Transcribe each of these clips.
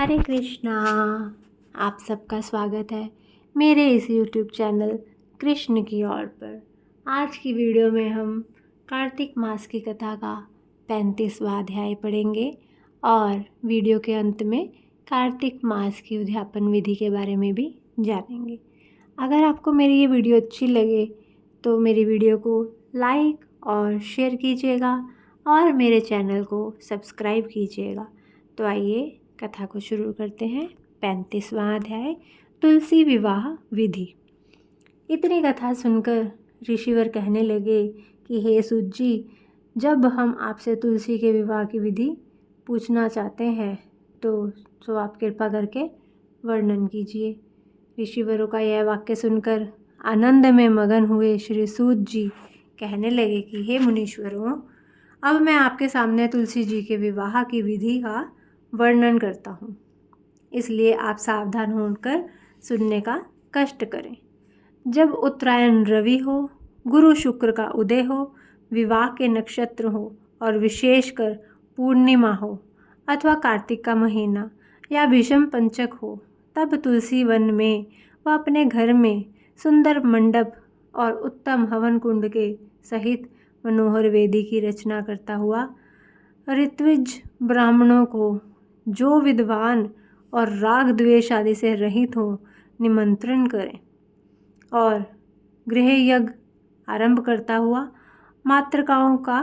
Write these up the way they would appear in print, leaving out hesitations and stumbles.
हरे कृष्णा। आप सबका स्वागत है मेरे इस YouTube चैनल कृष्ण की ओर पर। आज की वीडियो में हम कार्तिक मास की कथा का 35वां अध्याय पढ़ेंगे और वीडियो के अंत में कार्तिक मास की उद्यापन विधि के बारे में भी जानेंगे। अगर आपको मेरी ये वीडियो अच्छी लगे तो मेरी वीडियो को लाइक और शेयर कीजिएगा और मेरे चैनल को सब्सक्राइब कीजिएगा। तो आइए कथा को शुरू करते हैं। 35वां अध्याय, तुलसी विवाह विधि। इतनी कथा सुनकर ऋषिवर कहने लगे कि हे सूत जी, जब हम आपसे तुलसी के विवाह की विधि पूछना चाहते हैं तो आप कृपा करके वर्णन कीजिए। ऋषिवरों का यह वाक्य सुनकर आनंद में मगन हुए श्री सूत जी कहने लगे कि हे मुनीश्वरों, अब मैं आपके सामने तुलसी जी के विवाह की विधि का वर्णन करता हूँ, इसलिए आप सावधान होकर सुनने का कष्ट करें। जब उत्तरायण रवि हो, गुरु शुक्र का उदय हो, विवाह के नक्षत्र हो और विशेषकर पूर्णिमा हो अथवा कार्तिक का महीना या भीषम पंचक हो, तब तुलसी वन में व अपने घर में सुंदर मंडप और उत्तम हवन कुंड के सहित मनोहर वेदी की रचना करता हुआ ऋत्विज ब्राह्मणों को, जो विद्वान और राग द्वेष आदि से रहित हो, निमंत्रण करें और गृह यज्ञ आरंभ करता हुआ मातृकाओं का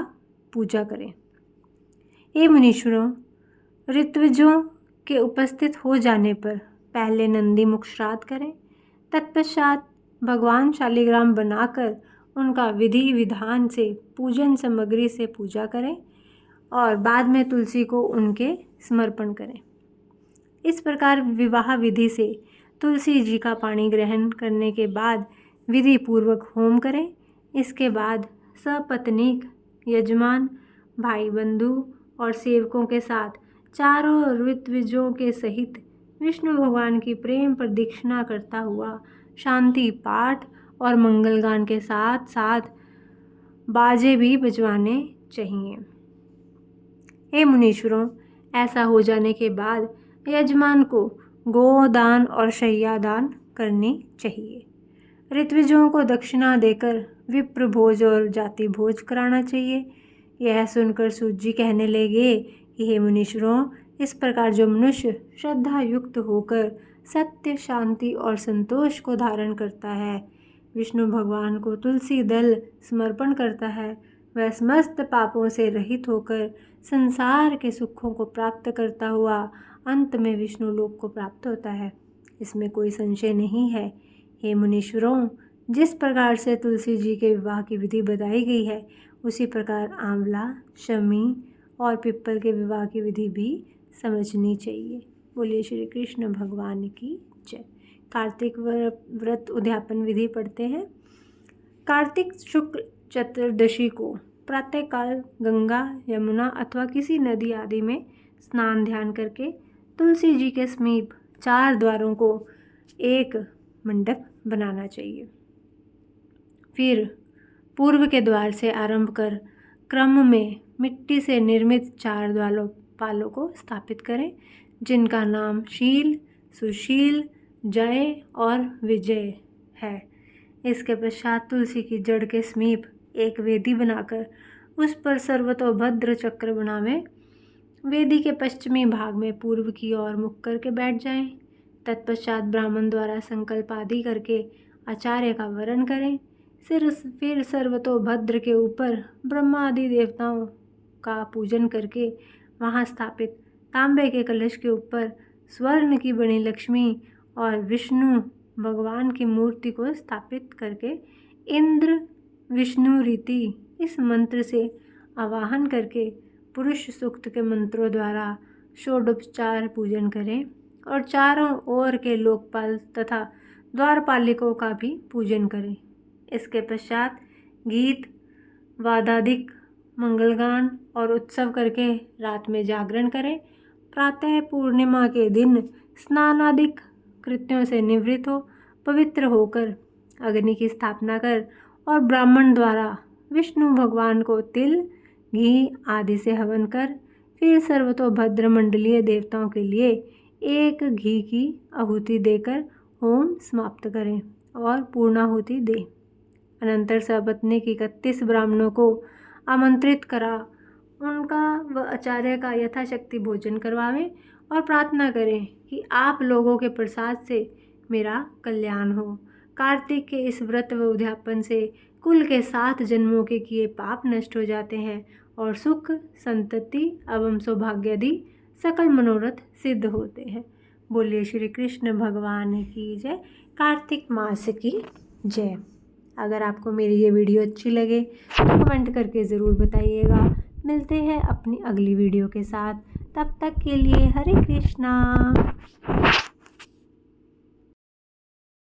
पूजा करें। हे मुनीश्वरों, ऋत्विजों के उपस्थित हो जाने पर पहले नंदी मुख श्राद्ध करें, तत्पश्चात भगवान शालिग्राम बनाकर उनका विधि विधान से पूजन सामग्री से पूजा करें और बाद में तुलसी को उनके समर्पण करें। इस प्रकार विवाह विधि से तुलसी जी का पाणी ग्रहण करने के बाद विधि पूर्वक होम करें। इसके बाद सपत्नीक, यजमान, भाई बंधु और सेवकों के साथ चारों ऋत्विजों के सहित विष्णु भगवान की प्रेम प्रदक्षिणा करता हुआ शांति पाठ और मंगलगान के साथ साथ बाजे भी बजवाने चाहिए। हे मुनीश्वरों, ऐसा हो जाने के बाद यजमान को गोदान और शय्या दान करनी चाहिए। ऋत्विजों को दक्षिणा देकर विप्र भोज और जाति भोज कराना चाहिए। यह सुनकर सूत जी कहने लगे कि हे मुनीश्वरों, इस प्रकार जो मनुष्य श्रद्धा युक्त होकर सत्य, शांति और संतोष को धारण करता है, विष्णु भगवान को तुलसी दल समर्पण करता है, वह समस्त पापों से रहित होकर संसार के सुखों को प्राप्त करता हुआ अंत में विष्णु लोक को प्राप्त होता है। इसमें कोई संशय नहीं है। हे मुनीश्वरों, जिस प्रकार से तुलसी जी के विवाह की विधि बताई गई है, उसी प्रकार आंवला, शमी और पिप्पल के विवाह की विधि भी समझनी चाहिए। बोलिए श्री कृष्ण भगवान की जय। कार्तिक व्रत उद्यापन विधि पढ़ते हैं। कार्तिक शुक्ल चतुर्दशी को प्रातःकाल गंगा, यमुना अथवा किसी नदी आदि में स्नान ध्यान करके तुलसी जी के समीप 4 द्वारों को एक मंडप बनाना चाहिए। फिर पूर्व के द्वार से आरंभ कर क्रम में मिट्टी से निर्मित 4 द्वारपालों को स्थापित करें, जिनका नाम शील, सुशील, जय और विजय है। इसके पश्चात तुलसी की जड़ के समीप एक वेदी बनाकर उस पर सर्वतोभद्र चक्र बनावें। वेदी के पश्चिमी भाग में पूर्व की ओर मुख करके बैठ जाएं। तत्पश्चात ब्राह्मण द्वारा संकल्प आदि करके आचार्य का वरण करें। फिर सर्वतोभद्र के ऊपर ब्रह्मा आदि देवताओं का पूजन करके वहाँ स्थापित तांबे के कलश के ऊपर स्वर्ण की बनी लक्ष्मी और विष्णु भगवान की मूर्ति को स्थापित करके इंद्र विष्णु रीति इस मंत्र से आवाहन करके पुरुष सूक्त के मंत्रों द्वारा षोडोपचार पूजन करें और चारों ओर के लोकपाल तथा द्वारपालिकों का भी पूजन करें। इसके पश्चात गीत वादादिक मंगलगान और उत्सव करके रात में जागरण करें। प्रातः पूर्णिमा के दिन स्नानादिक कृत्यों से निवृत्त हो पवित्र होकर अग्नि की स्थापना कर और ब्राह्मण द्वारा विष्णु भगवान को तिल, घी आदि से हवन कर फिर सर्वतोभद्र मंडलीय देवताओं के लिए एक घी की आहुति देकर होम समाप्त करें और पूर्णाहुति दें। अनंतर सपत्नी की 31 ब्राह्मणों को आमंत्रित करा उनका व आचार्य का यथाशक्ति भोजन करवावें और प्रार्थना करें कि आप लोगों के प्रसाद से मेरा कल्याण हो। कार्तिक के इस व्रत व उद्यापन से कुल के 7 जन्मों के किए पाप नष्ट हो जाते हैं और सुख, संतति एवं सौभाग्यादि सकल मनोरथ सिद्ध होते हैं। बोलिए श्री कृष्ण भगवान की जय। कार्तिक मास की जय। अगर आपको मेरी ये वीडियो अच्छी लगे तो कमेंट करके ज़रूर बताइएगा। मिलते हैं अपनी अगली वीडियो के साथ, तब तक के लिए हरे कृष्णा।